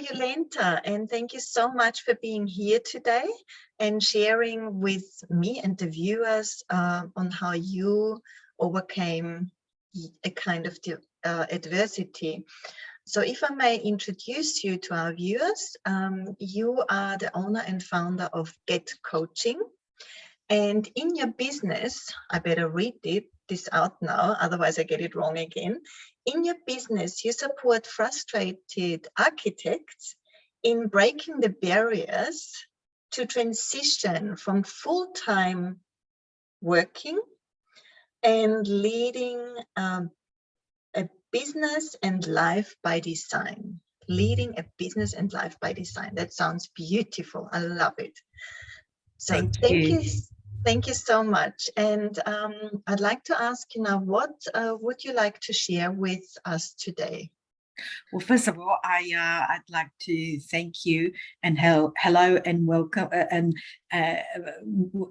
Jolanta, and thank you so much for being here today and sharing with me and the viewers on how you overcame a kind of adversity. So if I may introduce you to our viewers, you are the owner and founder of Get Coaching. And in your business, I better read this out now, otherwise I get it wrong again. In your business, you support frustrated architects in breaking the barriers to transition from full-time working and leading a business and life by design. Leading a business and life by design. That sounds beautiful. I love it. So thank you so much. And I'd like to ask you now, what would you like to share with us today? Well, first of all, I'd like to thank you and hello and welcome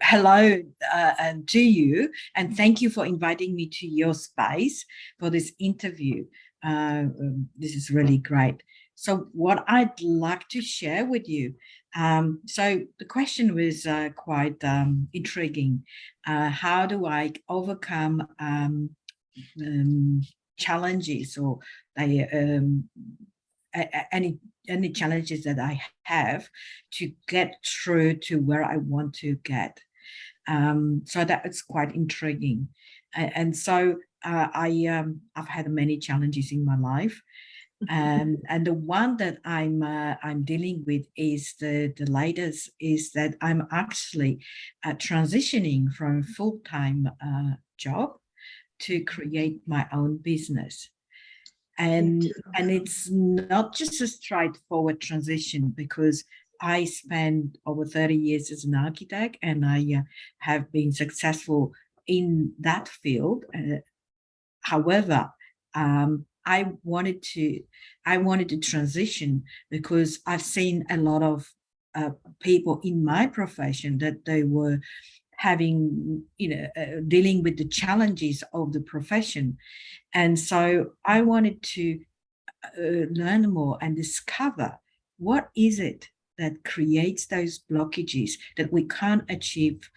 hello and to you, and thank you for inviting me to your space for this interview. This is really great. So what I'd like to share with you, so the question was quite intriguing. How do I overcome challenges or any challenges that I have to get through to where I want to get? So that is quite intriguing. And so I've had many challenges in my life. And the one that I'm dealing with is the latest is that I'm actually transitioning from a full-time job to create my own business. And it's not just a straightforward transition, because I spent over 30 years as an architect and I have been successful in that field. However, I wanted to transition because I've seen a lot of people in my profession that they were having, dealing with the challenges of the profession. And so I wanted to learn more and discover what is it that creates those blockages that we can't achieve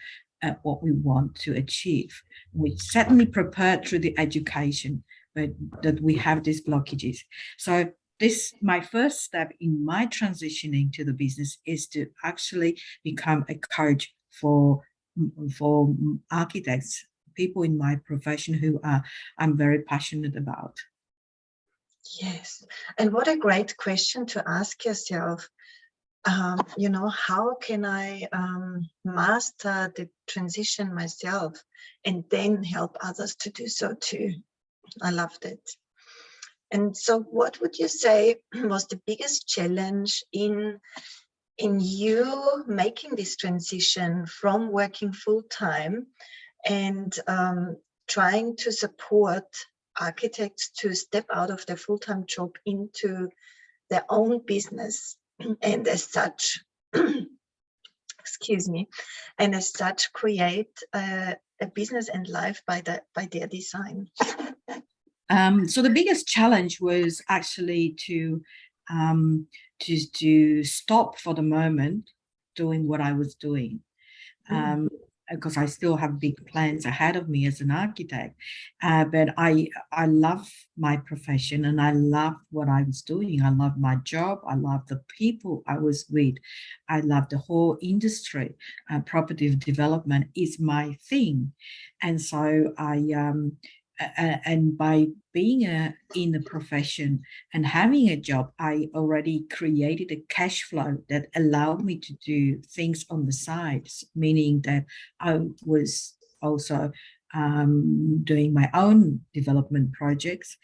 what we want to achieve. We certainly prepared through the education, but that we have these blockages. So my first step in my transitioning to the business is to actually become a coach for architects, people in my profession who I'm very passionate about. Yes, and what a great question to ask yourself. How can I master the transition myself and then help others to do so too? I loved it. And so what would you say was the biggest challenge in you making this transition from working full-time and trying to support architects to step out of their full-time job into their own business, and as such, excuse me, and as such create a business and life by their design? So the biggest challenge was actually to stop for the moment doing what I was doing, because I still have big plans ahead of me as an architect. But I love my profession and I love what I was doing. I love my job. I love the people I was with. I love the whole industry. Property development is my thing. And so and by being in the profession and having a job, I already created a cash flow that allowed me to do things on the side, meaning that I was also doing my own development projects,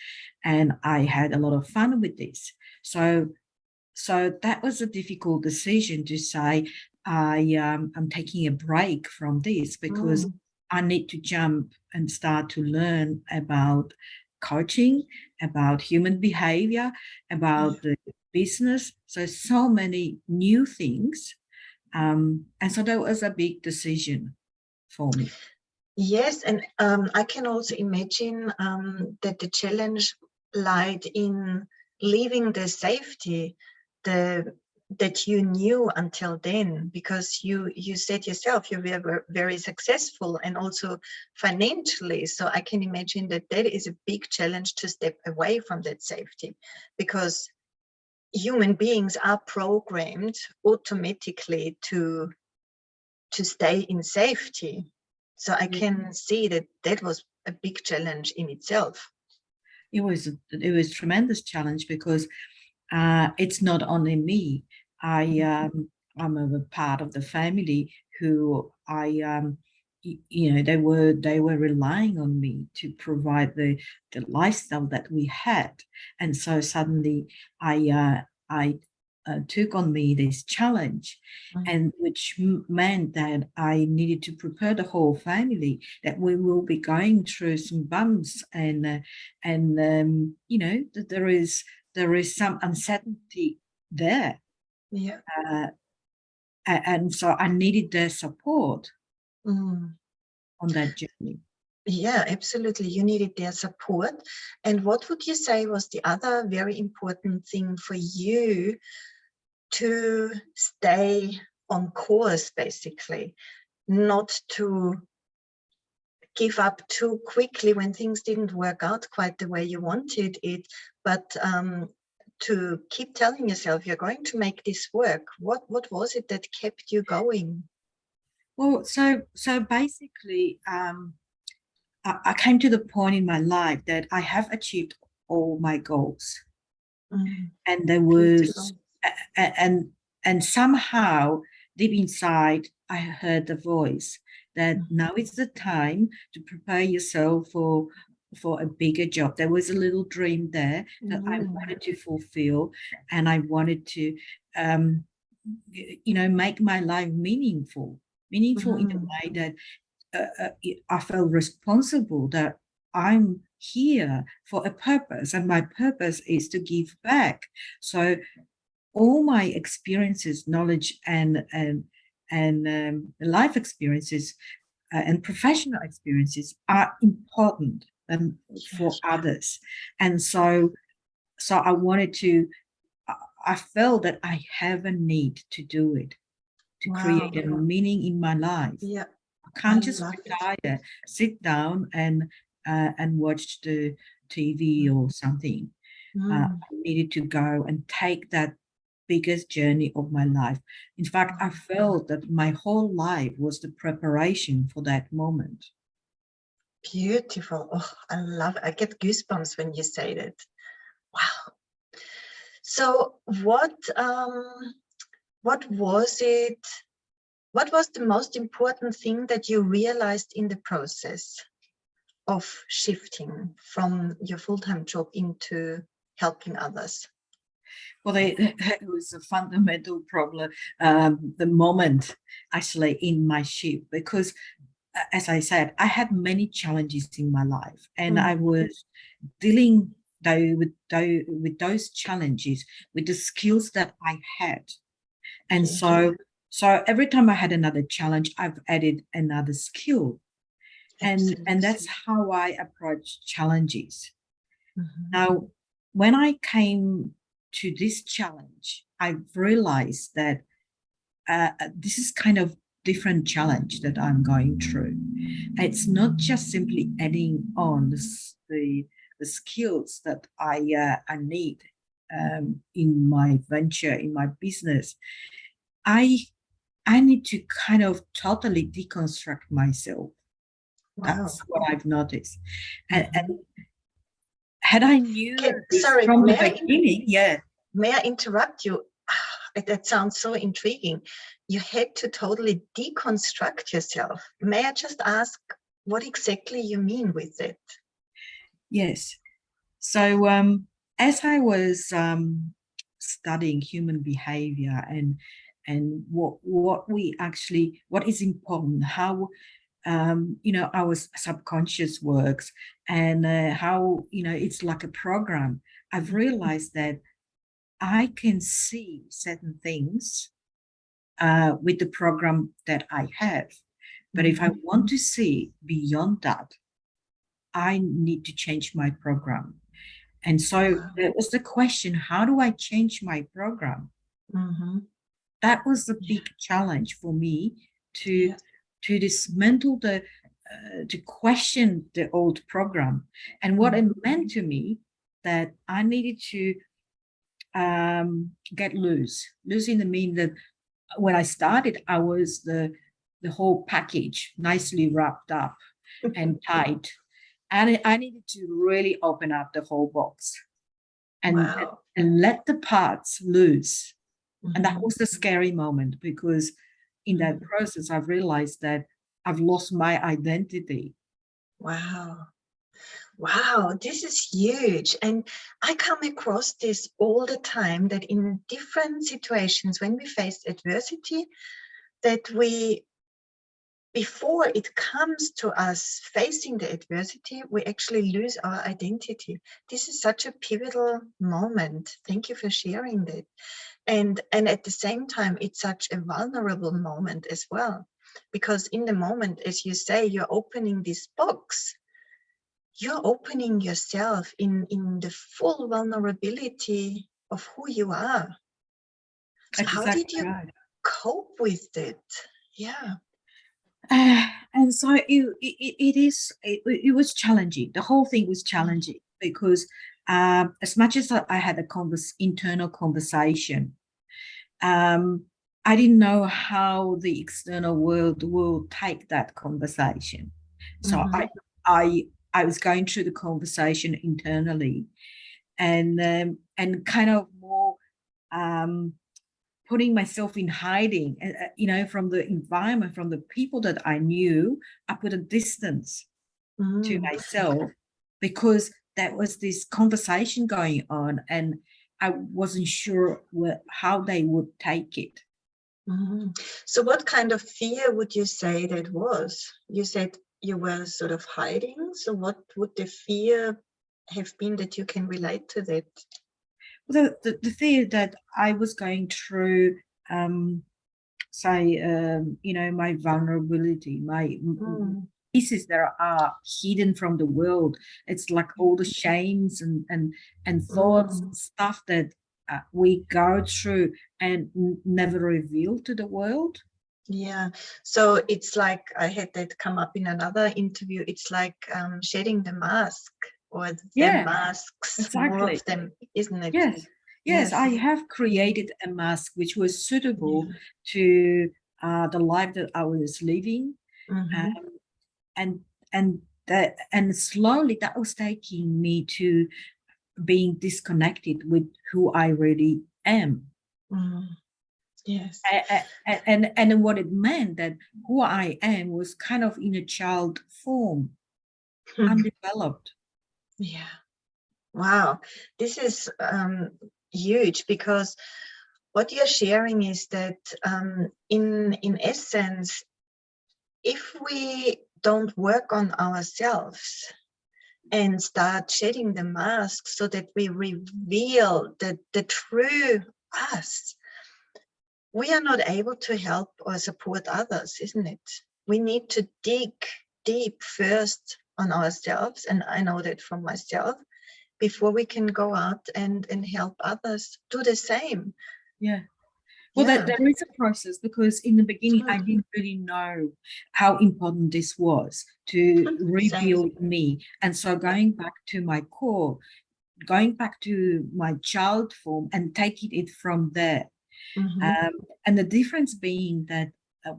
and I had a lot of fun with this. So that was a difficult decision to say, I'm taking a break from this because I need to jump and start to learn about coaching, about human behavior, about the business. So many new things. And so that was a big decision for me. Yes, and I can also imagine that the challenge lied in leaving the safety that you knew until then, because you said yourself you were very successful and also financially. So I can imagine that that is a big challenge to step away from that safety, because human beings are programmed automatically to stay in safety. So I can see that that was a big challenge in itself. It was a tremendous challenge, because it's not only me. I'm a part of the family who they were relying on me to provide the lifestyle that we had, and so suddenly I took on me this challenge, and which meant that I needed to prepare the whole family that we will be going through some bumps, and that there is some uncertainty there. Yeah. And so I needed their support on that journey. Yeah, absolutely. You needed their support. And what would you say was the other very important thing for you to stay on course, basically, not to give up too quickly when things didn't work out quite the way you wanted it, but to keep telling yourself you're going to make this work? What was it that kept you going? Well, so basically, I came to the point in my life that I have achieved all my goals, and there was, and somehow deep inside, I heard the voice that now is the time to prepare yourself for a bigger job. There was a little dream there that I wanted to fulfill, and I wanted to, make my life meaningful in a way that I felt responsible, that I'm here for a purpose, and my purpose is to give back. So all my experiences, knowledge, and life experiences and professional experiences are important for others. And so I wanted to, I felt that I have a need to do it, to create a meaning in my life. Yeah. I can't just retire, sit down and watch the TV or something. I needed to go and take that biggest journey of my life. In fact, I felt that my whole life was the preparation for that moment. Beautiful. Oh, I love it. I get goosebumps when you say that. Wow. So what was it? What was the most important thing that you realized in the process of shifting from your full-time job into helping others? Well, it was a fundamental problem, the moment actually in my shift, because as I said, I had many challenges in my life, and I was dealing with those challenges with the skills that I had. And so every time I had another challenge, I've added another skill. And that's how I approach challenges. Now, when I came to this challenge, I realized that this is kind of different challenge that I'm going through. It's not just simply adding on the skills that I need in my venture, in my business. I need to kind of totally deconstruct myself. That's what I've noticed. And had I knew from the beginning, May I interrupt you? That sounds so intriguing. You had to totally deconstruct yourself. May I just ask what exactly you mean with it? Yes. So as I was studying human behavior and what is important, how our subconscious works, and how it's like a program, I've realized that I can see certain things with the program that I have. But if I want to see beyond that, I need to change my program. And so Wow. that was the question, how do I change my program? Mm-hmm. That was the Yeah. big challenge for me to Yes. dismantle to question the old program. And what it meant to me that I needed to get loose. Loose in the mean that when I started, I was the whole package, nicely wrapped up and tight. And I needed to really open up the whole box and Wow. let the parts loose. And that Mm-hmm. was the scary moment, because in that process, I've realized that I've lost my identity. Wow. Wow, this is huge. And I come across this all the time, that in different situations when we face adversity, that we, before it comes to us facing the adversity, we actually lose our identity. This is such a pivotal moment. Thank you for sharing that. And at the same time, it's such a vulnerable moment as well, because in the moment, as you say, you're opening this box, you're opening yourself in the full vulnerability of who you are. So how did Exactly you right. cope with it? Yeah. And so it was challenging. The whole thing was challenging because as much as I had a internal conversation, I didn't know how the external world will take that conversation. So Mm-hmm. I was going through the conversation internally, and kind of more um, putting myself in hiding, from the environment, from the people that I knew. I put a distance to Mm-hmm. myself because there was this conversation going on, and I wasn't sure how they would take it. Mm-hmm. So what kind of fear would you say that was? You said you were sort of hiding. So what would the fear have been that you can relate to that? The fear that I was going through, say, my vulnerability, my Mm. pieces that are hidden from the world. It's like all the shames and thoughts, Mm. stuff that we go through and never reveal to the world. Yeah, so it's like I had that come up in another interview. It's like shedding the mask, or the Yeah, masks, more of exactly. them, isn't it? Yes, yes, Yes. I have created a mask which was suitable Yeah. to the life that I was living, Mm-hmm. um, and and slowly that was taking me to being disconnected with who I really am. Mm. Yes. And what it meant that who I am was kind of in a child form, undeveloped. Yeah. Wow. This is huge, because what you're sharing is that in essence, if we don't work on ourselves and start shedding the mask so that we reveal the true us, we are not able to help or support others, isn't it? We need to dig deep first on ourselves, and I know that from myself, before we can go out and help others do the same. Yeah. Well, Yeah. there is a process, because in the beginning I Mm. didn't really know how important this was to Same. rebuild me. And so going back to my core, going back to my child form and taking it from there. Mm-hmm. Um, and the difference being that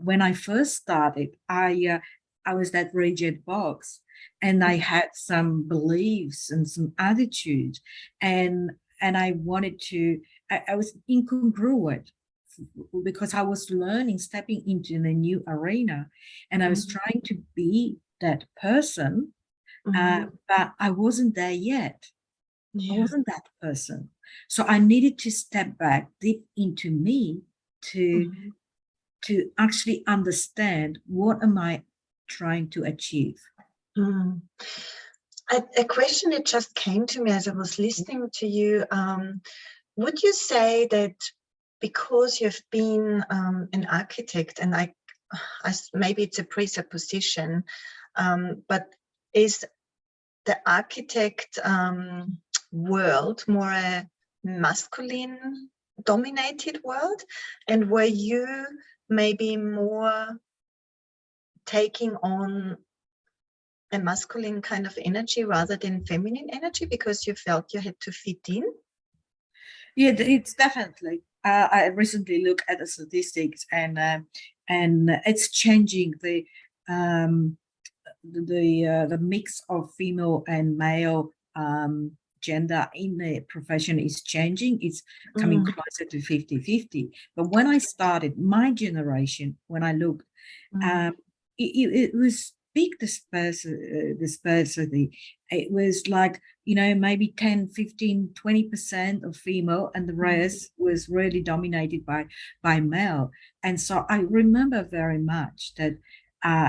when I first started, I was that rigid box, and I had some beliefs and some attitudes, and I wanted to. I was incongruent because I was learning, stepping into a new arena, and I was Mm-hmm. trying to be that person, Mm-hmm. but I wasn't there yet. I Yeah. wasn't that person. So I needed to step back deep into me to Mm-hmm. actually understand what am I trying to achieve. Mm. A question that just came to me as I was listening to you. Would you say that because you've been an architect, and maybe it's a presupposition, but is the architect world more a masculine dominated world, and were you maybe more taking on a masculine kind of energy rather than feminine energy because you felt you had to fit in? Yeah, it's definitely. I recently looked at the statistics, and it's changing. The mix of female and male gender in the profession is changing. It's coming closer to 50-50. But when I started, my generation, when I looked, it was big dispersity. It was like, maybe 10, 15, 20% of female, and the rest was really dominated by male. And so I remember very much that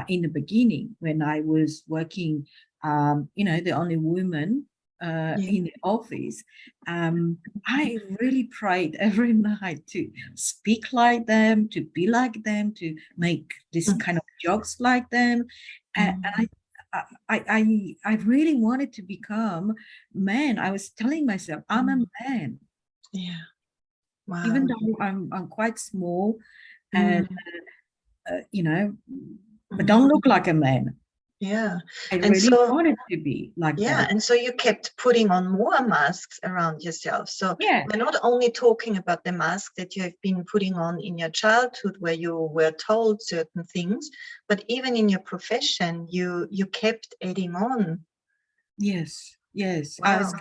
in the beginning, when I was working, the only woman in the office, I really prayed every night to speak like them, to be like them, to make this kind of jokes like them. And I really wanted to become man. I was telling myself, I'm a man. Yeah. Wow. Even though I'm quite small, and but don't look like a man. Yeah. I And really so, wanted to be like that. and so you kept putting on more masks around yourself. So Yeah. we're not only talking about the mask that you have been putting on in your childhood where you were told certain things, but even in your profession, you kept adding on. Yes. Wow.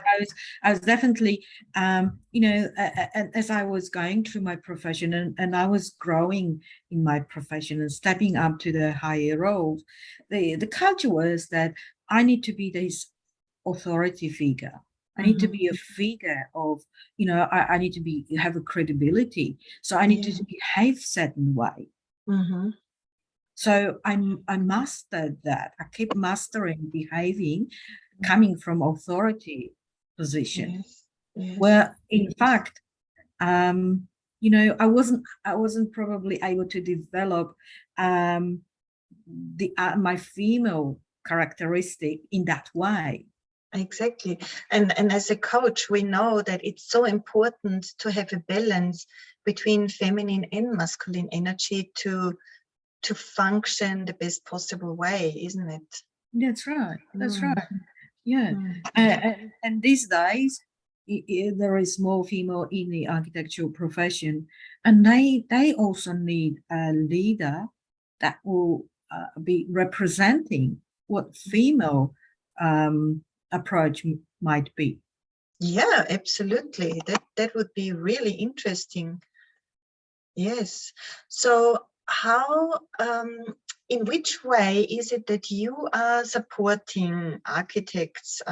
I was definitely, as I was going through my profession, and I was growing in my profession and stepping up to the higher roles, the culture was that I need to be this authority figure. I need to be a figure of, I need to have a credibility. So I need to behave certain way. So I mastered that. I keep mastering behaving, coming from authority position, where in fact, I wasn't probably able to develop my female characteristic in that way. Exactly. And as a coach, we know that it's so important to have a balance between feminine and masculine energy to function the best possible way, isn't it? That's right. That's right. Yeah. And these days, there is more female in the architectural profession, and they also need a leader that will be representing what female approach might be. Yeah, absolutely. That would be really interesting. Yes. So how, in which way is it that you are supporting architects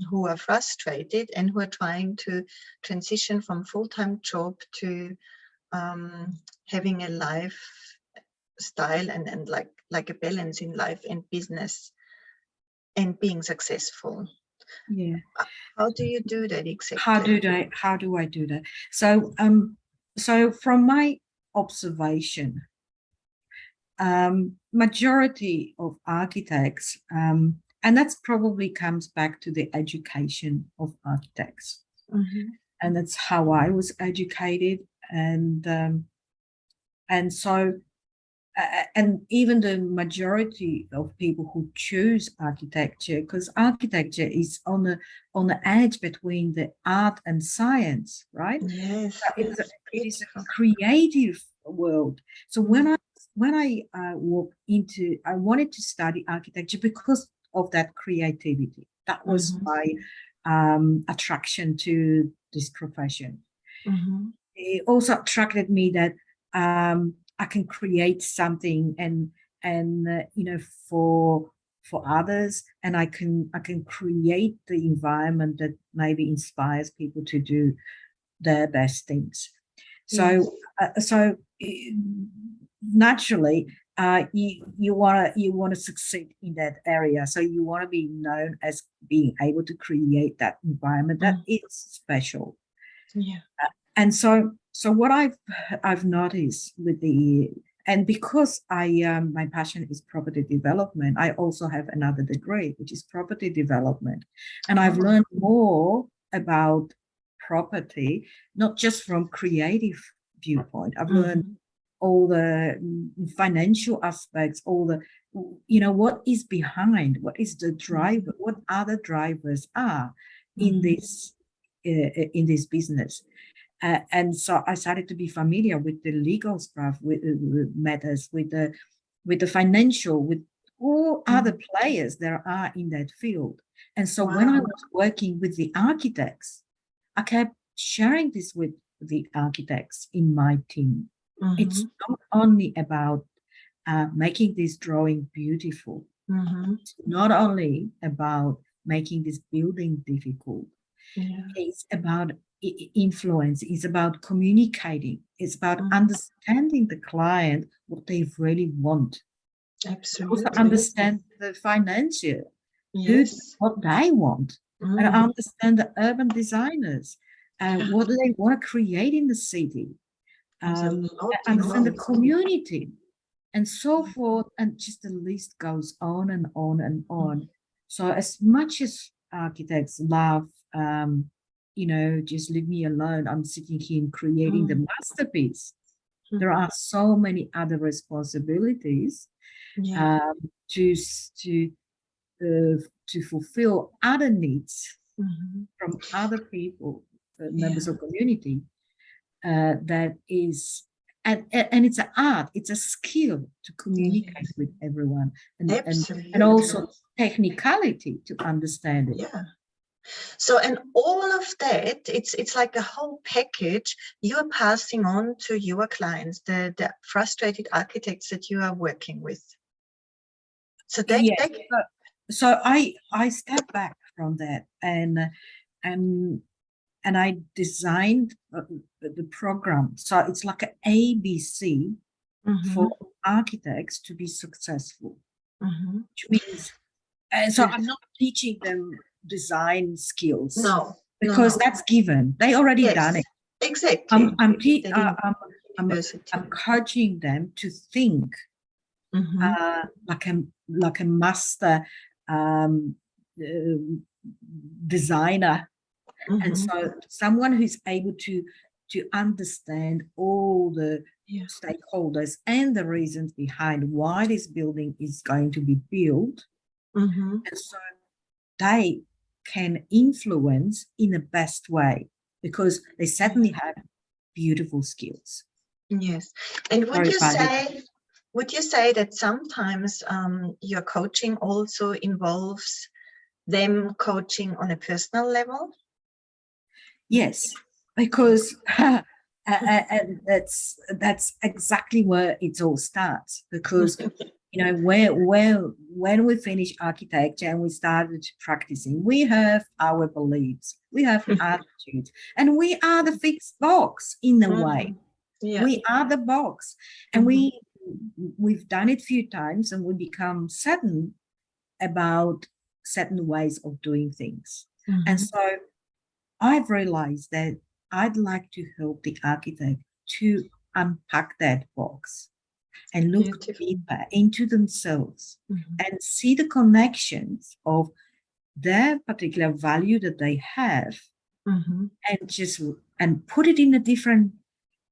who are frustrated and who are trying to transition from full-time job to having a lifestyle and like a balance in life and business and being successful? Yeah. How do you do that exactly? How do I do that? So from my observation, majority of architects, and that's probably comes back to the education of architects. And that's how I was educated. And so and even the majority of people who choose architecture, because architecture is on the edge between the art and science, right? Yes. It is a creative world. So when I walked into, I wanted to study architecture because of that creativity. That was my attraction to this profession. It also attracted me that I can create something and for others, and I can create the environment that maybe inspires people to do their best things. So naturally, you want to succeed in that area. So you want to be known as being able to create that environment that is special. Yeah. And so what I've noticed with and because my passion is property development, I also have another degree, which is property development. And I've learned more about property, not just from creative viewpoint. I've learned all the financial aspects, all the, what is behind, what is the driver, what other drivers are in this business. And so I started to be familiar with the legal stuff, with matters, with the financial, with all other players there are in that field. And so when I was working with the architects, I kept sharing this with the architects in my team. It's not only about making this drawing beautiful. It's not only about making this building difficult. It's about influence. It's about communicating. It's about understanding the client, what they really want. Absolutely. Also understand the financial, what they want, and understand the urban designers and what they want to create in the city. Understand the community and so forth, and just the list goes on and on and on. So as much as architects love, just leave me alone, I'm sitting here and creating the masterpiece, there are so many other responsibilities to fulfill other needs from other people, members of community. That is, and it's an art, it's a skill to communicate with everyone, and also technicality to understand it. So, and all of that, it's like a whole package you're passing on to your clients, the frustrated architects that you are working with. So so I stepped back from that, and I designed the program. So it's like an ABC for architects to be successful, which means, so I'm not teaching them design skills. No. Because that's given. They already done it. Exactly. I'm coaching them to think like a master designer. And so someone who's able to understand all the stakeholders and the reasons behind why this building is going to be built. And so they can influence in the best way, because they certainly have beautiful skills. Yes. And would you say that sometimes your coaching also involves them coaching on a personal level? Yes, because and that's exactly where it all starts, because when we finish architecture and we started practicing, we have our beliefs, we have attitudes, and we are the fixed box in a way. We are the box, and we've done it a few times, and we become certain about certain ways of doing things. And so I've realized that I'd like to help the architect to unpack that box and look deeper into themselves and see the connections of their particular value that they have, and put it in a different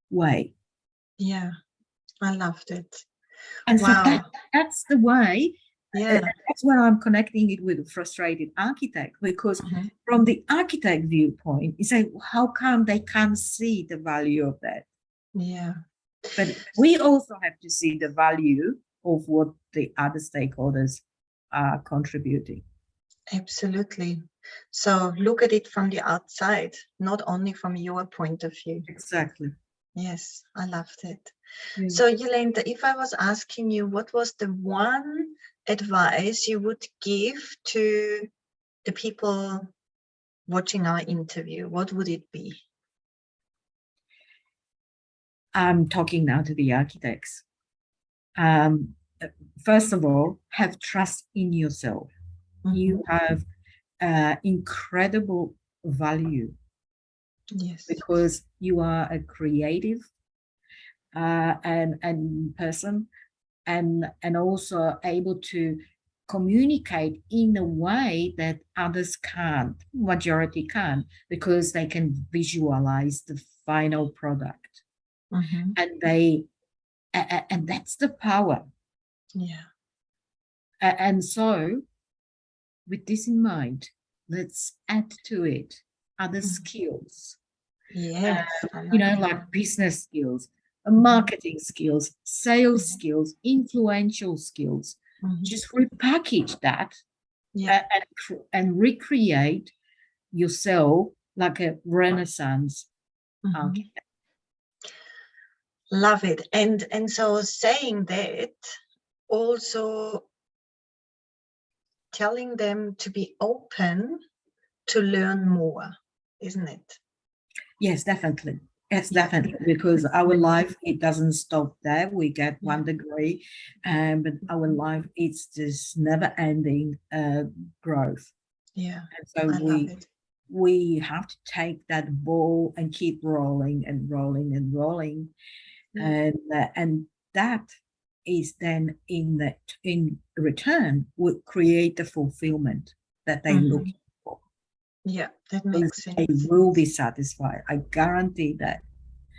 way. Yeah, I loved it. And so that's the way. That's where I'm connecting it with a frustrated architect, because from the architect viewpoint, you say, how come they can't see the value of that? Yeah. But we also have to see the value of what the other stakeholders are contributing. Absolutely. So look at it from the outside, not only from your point of view. Exactly. Yes, I loved it. Yeah. So Jolanta, if I was asking you, what was the one advice you would give to the people watching our interview, what would it be? I'm talking now to the architects. First of all, have trust in yourself. You have incredible value. Yes. Because you are a creative and person, and also able to communicate in a way that others can't, majority can't, because they can visualize the final product. Mm-hmm. And that's the power. Yeah. And so with this in mind, let's add to it other skills. Yes, I You like know, it. like business skills, marketing skills, sales skills, influential skills. Just repackage that Yeah. and recreate yourself like a Renaissance architect. Love it. And so saying that, also telling them to be open to learn more, isn't it? Yes, definitely. Yes, Yeah. definitely. Because our life, it doesn't stop there. We get one degree, but our life, it's just never-ending growth. Yeah. And so I love it. we have to take that ball and keep rolling and rolling and rolling, Yeah. and that is then in return would create the fulfillment that they look for. Yeah, that Because makes they sense. will be satisfied. I guarantee that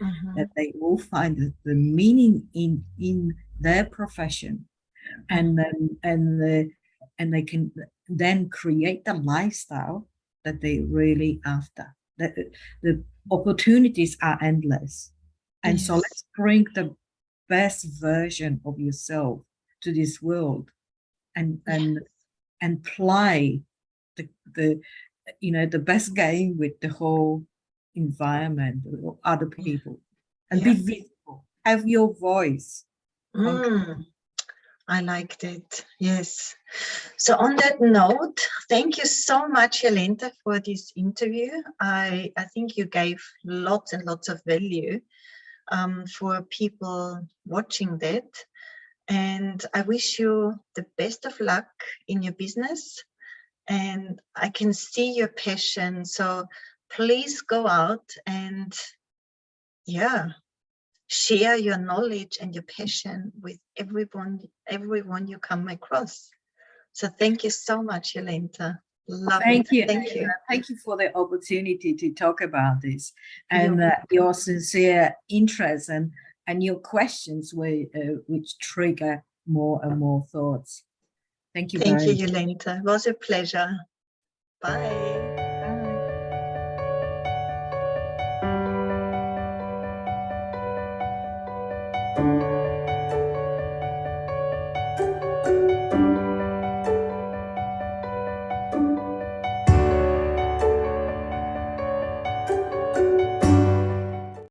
Mm-hmm. they will find the meaning in their profession, and and they can then create the lifestyle that they really after. The opportunities are endless, and so Yes. let's bring the best version of yourself to this world, and Yeah. and play the the best game with the whole environment or other people, and be Yeah. visible, have your voice. I liked it. Yes. So on that note, thank you so much, Jolanta, for this interview. I think you gave lots and lots of value for people watching that. And I wish you the best of luck in your business. And I can see your passion. So please go out and, yeah, share your knowledge and your passion with everyone you come across. So thank you so much, Jolanta. Love it. Thank you. Thank you. Thank you for the opportunity to talk about this, You're and welcome. your sincere interest and your questions which trigger more and more thoughts. Thank you Thank very you, much. Jolanta. It was a pleasure. Bye.